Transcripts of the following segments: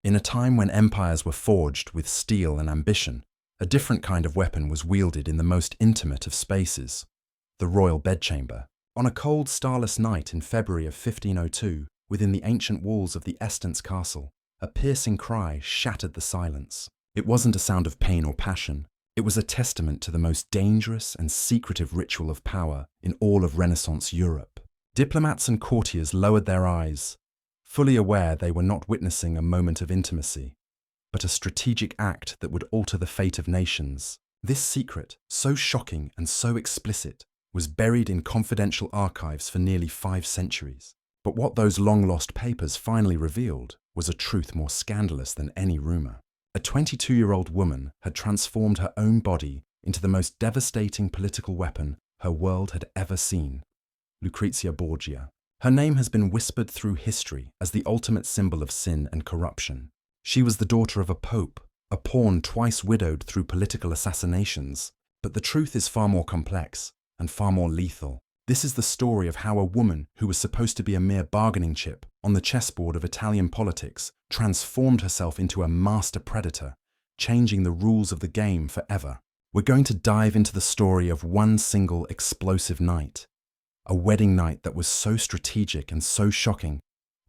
In a time when empires were forged with steel and ambition, a different kind of weapon was wielded in the most intimate of spaces, the royal bedchamber. On a cold, starless night in February of 1502, within the ancient walls of the Estance castle, a piercing cry shattered the silence. It wasn't a sound of pain or passion. It was a testament to the most dangerous and secretive ritual of power in all of Renaissance Europe. Diplomats and courtiers lowered their eyes, fully aware they were not witnessing a moment of intimacy, but a strategic act that would alter the fate of nations. This secret, so shocking and so explicit, was buried in confidential archives for nearly 5 centuries. But what those long-lost papers finally revealed was a truth more scandalous than any rumor. A 22-year-old woman had transformed her own body into the most devastating political weapon her world had ever seen. Lucrezia Borgia. Her name has been whispered through history as the ultimate symbol of sin and corruption. She was the daughter of a pope, a pawn twice widowed through political assassinations. But the truth is far more complex and far more lethal. This is the story of how a woman who was supposed to be a mere bargaining chip on the chessboard of Italian politics transformed herself into a master predator, changing the rules of the game forever. We're going to dive into the story of one single explosive night, a wedding night that was so strategic and so shocking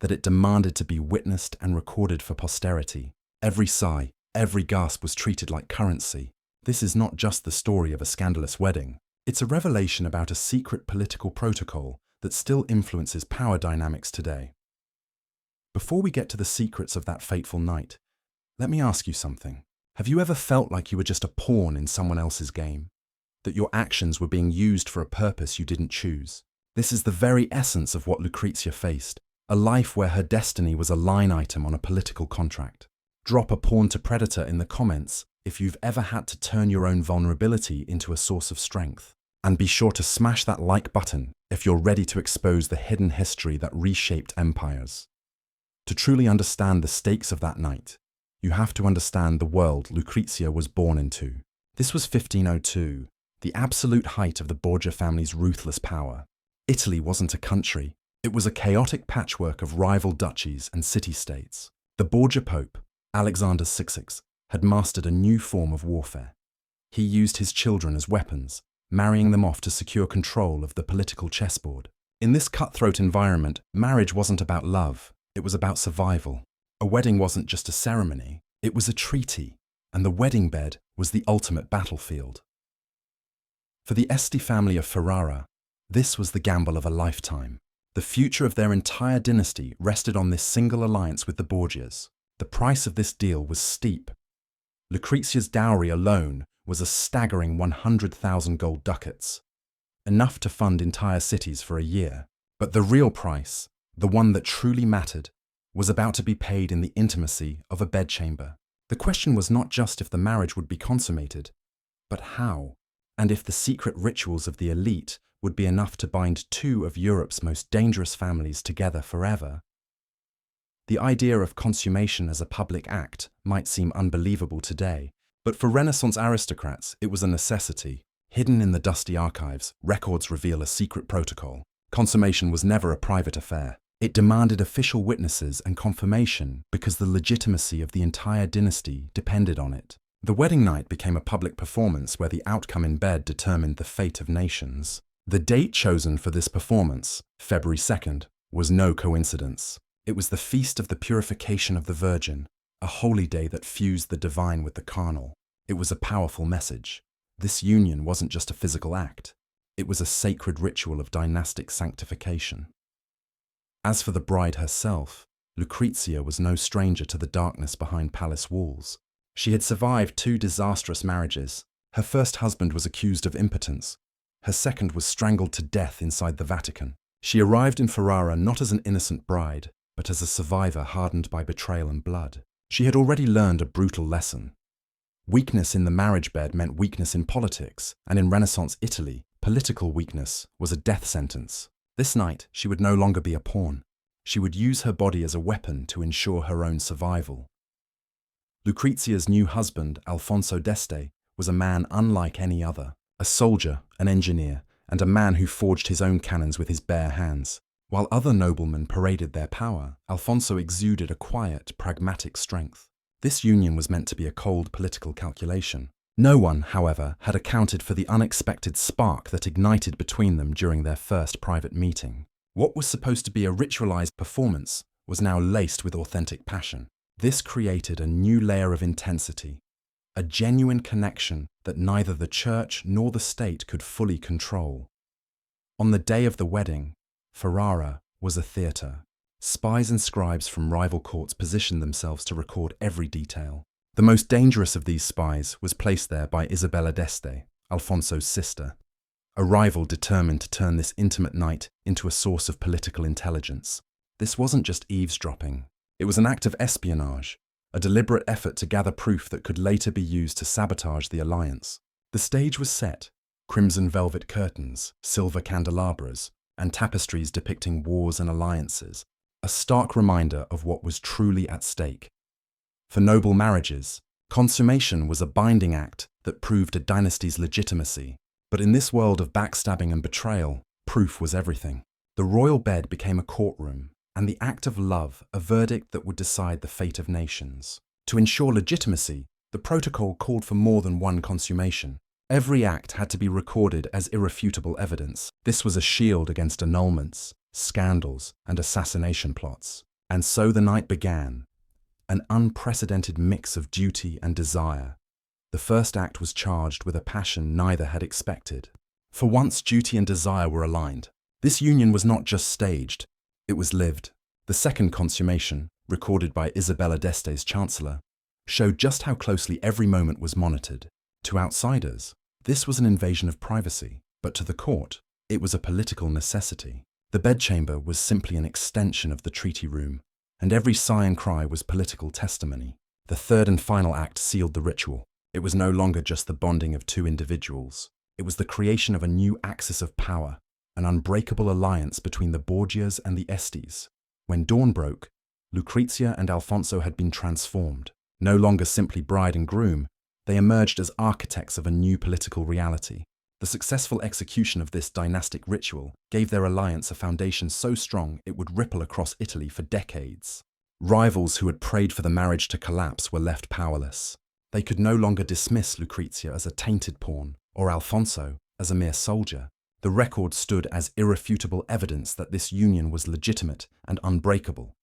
that it demanded to be witnessed and recorded for posterity. Every sigh, every gasp was treated like currency. This is not just the story of a scandalous wedding. It's a revelation about a secret political protocol that still influences power dynamics today. Before we get to the secrets of that fateful night, let me ask you something. Have you ever felt like you were just a pawn in someone else's game? That your actions were being used for a purpose you didn't choose? This is the very essence of what Lucrezia faced, a life where her destiny was a line item on a political contract. Drop a pawn to predator in the comments if you've ever had to turn your own vulnerability into a source of strength. And be sure to smash that like button if you're ready to expose the hidden history that reshaped empires. To truly understand the stakes of that night, you have to understand the world Lucrezia was born into. This was 1502, the absolute height of the Borgia family's ruthless power. Italy wasn't a country, it was a chaotic patchwork of rival duchies and city-states. The Borgia Pope, Alexander VI, had mastered a new form of warfare. He used his children as weapons, marrying them off to secure control of the political chessboard. In this cutthroat environment, marriage wasn't about love, it was about survival. A wedding wasn't just a ceremony, it was a treaty, and the wedding bed was the ultimate battlefield. For the Este family of Ferrara, this was the gamble of a lifetime. The future of their entire dynasty rested on this single alliance with the Borgias. The price of this deal was steep. Lucrezia's dowry alone was a staggering 100,000 gold ducats, enough to fund entire cities for a year. But the real price, the one that truly mattered, was about to be paid in the intimacy of a bedchamber. The question was not just if the marriage would be consummated, but how, and if the secret rituals of the elite would be enough to bind 2 of Europe's most dangerous families together forever. The idea of consummation as a public act might seem unbelievable today, but for Renaissance aristocrats, it was a necessity. Hidden in the dusty archives, records reveal a secret protocol. Consummation was never a private affair. It demanded official witnesses and confirmation because the legitimacy of the entire dynasty depended on it. The wedding night became a public performance where the outcome in bed determined the fate of nations. The date chosen for this performance, February 2nd, was no coincidence. It was the feast of the purification of the Virgin, a holy day that fused the divine with the carnal. It was a powerful message. This union wasn't just a physical act. It was a sacred ritual of dynastic sanctification. As for the bride herself, Lucrezia was no stranger to the darkness behind palace walls. She had survived 2 disastrous marriages. Her first husband was accused of impotence. Her second was strangled to death inside the Vatican. She arrived in Ferrara not as an innocent bride, but as a survivor hardened by betrayal and blood. She had already learned a brutal lesson. Weakness in the marriage bed meant weakness in politics, and in Renaissance Italy, political weakness was a death sentence. This night, she would no longer be a pawn. She would use her body as a weapon to ensure her own survival. Lucrezia's new husband, Alfonso d'Este, was a man unlike any other. A soldier, an engineer, and a man who forged his own cannons with his bare hands. While other noblemen paraded their power, Alfonso exuded a quiet, pragmatic strength. This union was meant to be a cold political calculation. No one, however, had accounted for the unexpected spark that ignited between them during their first private meeting. What was supposed to be a ritualized performance was now laced with authentic passion. This created a new layer of intensity, a genuine connection that neither the church nor the state could fully control. On the day of the wedding, Ferrara was a theatre. Spies and scribes from rival courts positioned themselves to record every detail. The most dangerous of these spies was placed there by Isabella d'Este, Alfonso's sister, a rival determined to turn this intimate night into a source of political intelligence. This wasn't just eavesdropping. It was an act of espionage, a deliberate effort to gather proof that could later be used to sabotage the alliance. The stage was set: crimson velvet curtains, silver candelabras, and tapestries depicting wars and alliances, a stark reminder of what was truly at stake. For noble marriages, consummation was a binding act that proved a dynasty's legitimacy. But in this world of backstabbing and betrayal, proof was everything. The royal bed became a courtroom, and the act of love a verdict that would decide the fate of nations. To ensure legitimacy, the protocol called for more than one consummation. Every act had to be recorded as irrefutable evidence. This was a shield against annulments, scandals, and assassination plots. And so the night began, an unprecedented mix of duty and desire. The first act was charged with a passion neither had expected. For once, duty and desire were aligned. This union was not just staged, it was lived. The second consummation, recorded by Isabella d'Este's chancellor, showed just how closely every moment was monitored. To outsiders, this was an invasion of privacy, but to the court, it was a political necessity. The bedchamber was simply an extension of the treaty room, and every sigh and cry was political testimony. The third and final act sealed the ritual. It was no longer just the bonding of two individuals. It was the creation of a new axis of power, an unbreakable alliance between the Borgias and the Estes. When dawn broke, Lucrezia and Alfonso had been transformed. No longer simply bride and groom, they emerged as architects of a new political reality. The successful execution of this dynastic ritual gave their alliance a foundation so strong it would ripple across Italy for decades. Rivals who had prayed for the marriage to collapse were left powerless. They could no longer dismiss Lucrezia as a tainted pawn, or Alfonso as a mere soldier. The record stood as irrefutable evidence that this union was legitimate and unbreakable.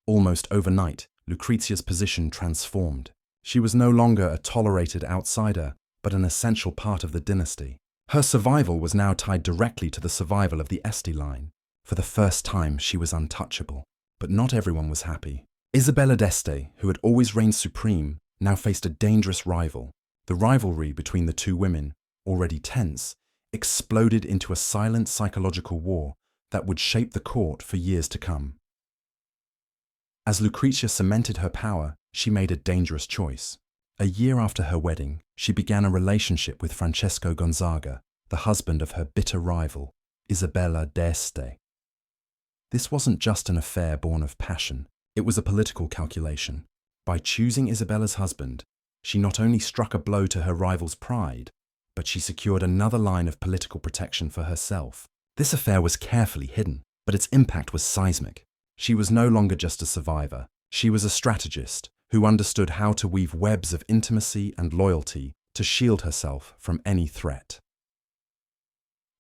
Almost overnight, Lucrezia's position transformed. She was no longer a tolerated outsider, but an essential part of the dynasty. Her survival was now tied directly to the survival of the Este line. For the first time, she was untouchable. But not everyone was happy. Isabella d'Este, who had always reigned supreme, now faced a dangerous rival. The rivalry between the two women, already tense, exploded into a silent psychological war that would shape the court for years to come. As Lucrezia cemented her power, she made a dangerous choice. A year after her wedding, she began a relationship with Francesco Gonzaga, the husband of her bitter rival, Isabella d'Este. This wasn't just an affair born of passion, it was a political calculation. By choosing Isabella's husband, she not only struck a blow to her rival's pride, but she secured another line of political protection for herself. This affair was carefully hidden, but its impact was seismic. She was no longer just a survivor, she was a strategist who understood how to weave webs of intimacy and loyalty to shield herself from any threat.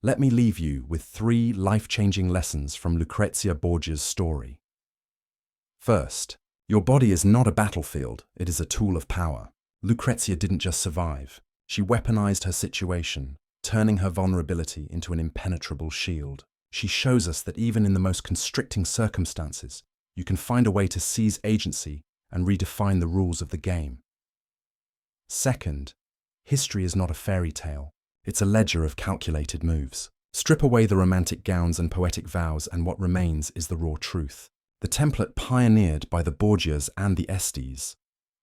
Let me leave you with 3 life-changing lessons from Lucrezia Borgia's story. First, your body is not a battlefield, it is a tool of power. Lucrezia didn't just survive, she weaponized her situation, turning her vulnerability into an impenetrable shield. She shows us that even in the most constricting circumstances, you can find a way to seize agency and redefine the rules of the game. Second, history is not a fairy tale. It's a ledger of calculated moves. Strip away the romantic gowns and poetic vows, and what remains is the raw truth. The template pioneered by the Borgias and the Estes,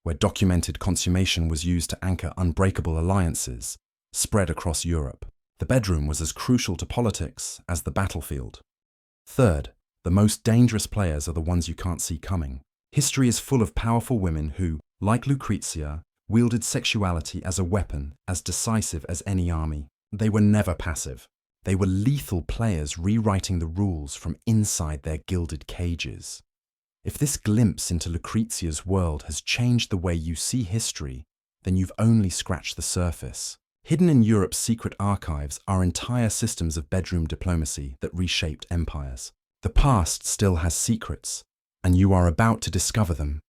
where documented consummation was used to anchor unbreakable alliances, spread across Europe. The bedroom was as crucial to politics as the battlefield. Third, the most dangerous players are the ones you can't see coming. History is full of powerful women who, like Lucrezia, wielded sexuality as a weapon as decisive as any army. They were never passive. They were lethal players rewriting the rules from inside their gilded cages. If this glimpse into Lucrezia's world has changed the way you see history, then you've only scratched the surface. Hidden in Europe's secret archives are entire systems of bedroom diplomacy that reshaped empires. The past still has secrets, and you are about to discover them.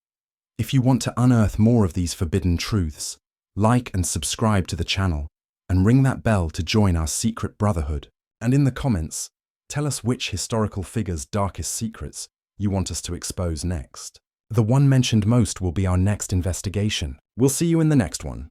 If you want to unearth more of these forbidden truths, like and subscribe to the channel, and ring that bell to join our secret brotherhood. And in the comments, tell us which historical figure's darkest secrets you want us to expose next. The one mentioned most will be our next investigation. We'll see you in the next one.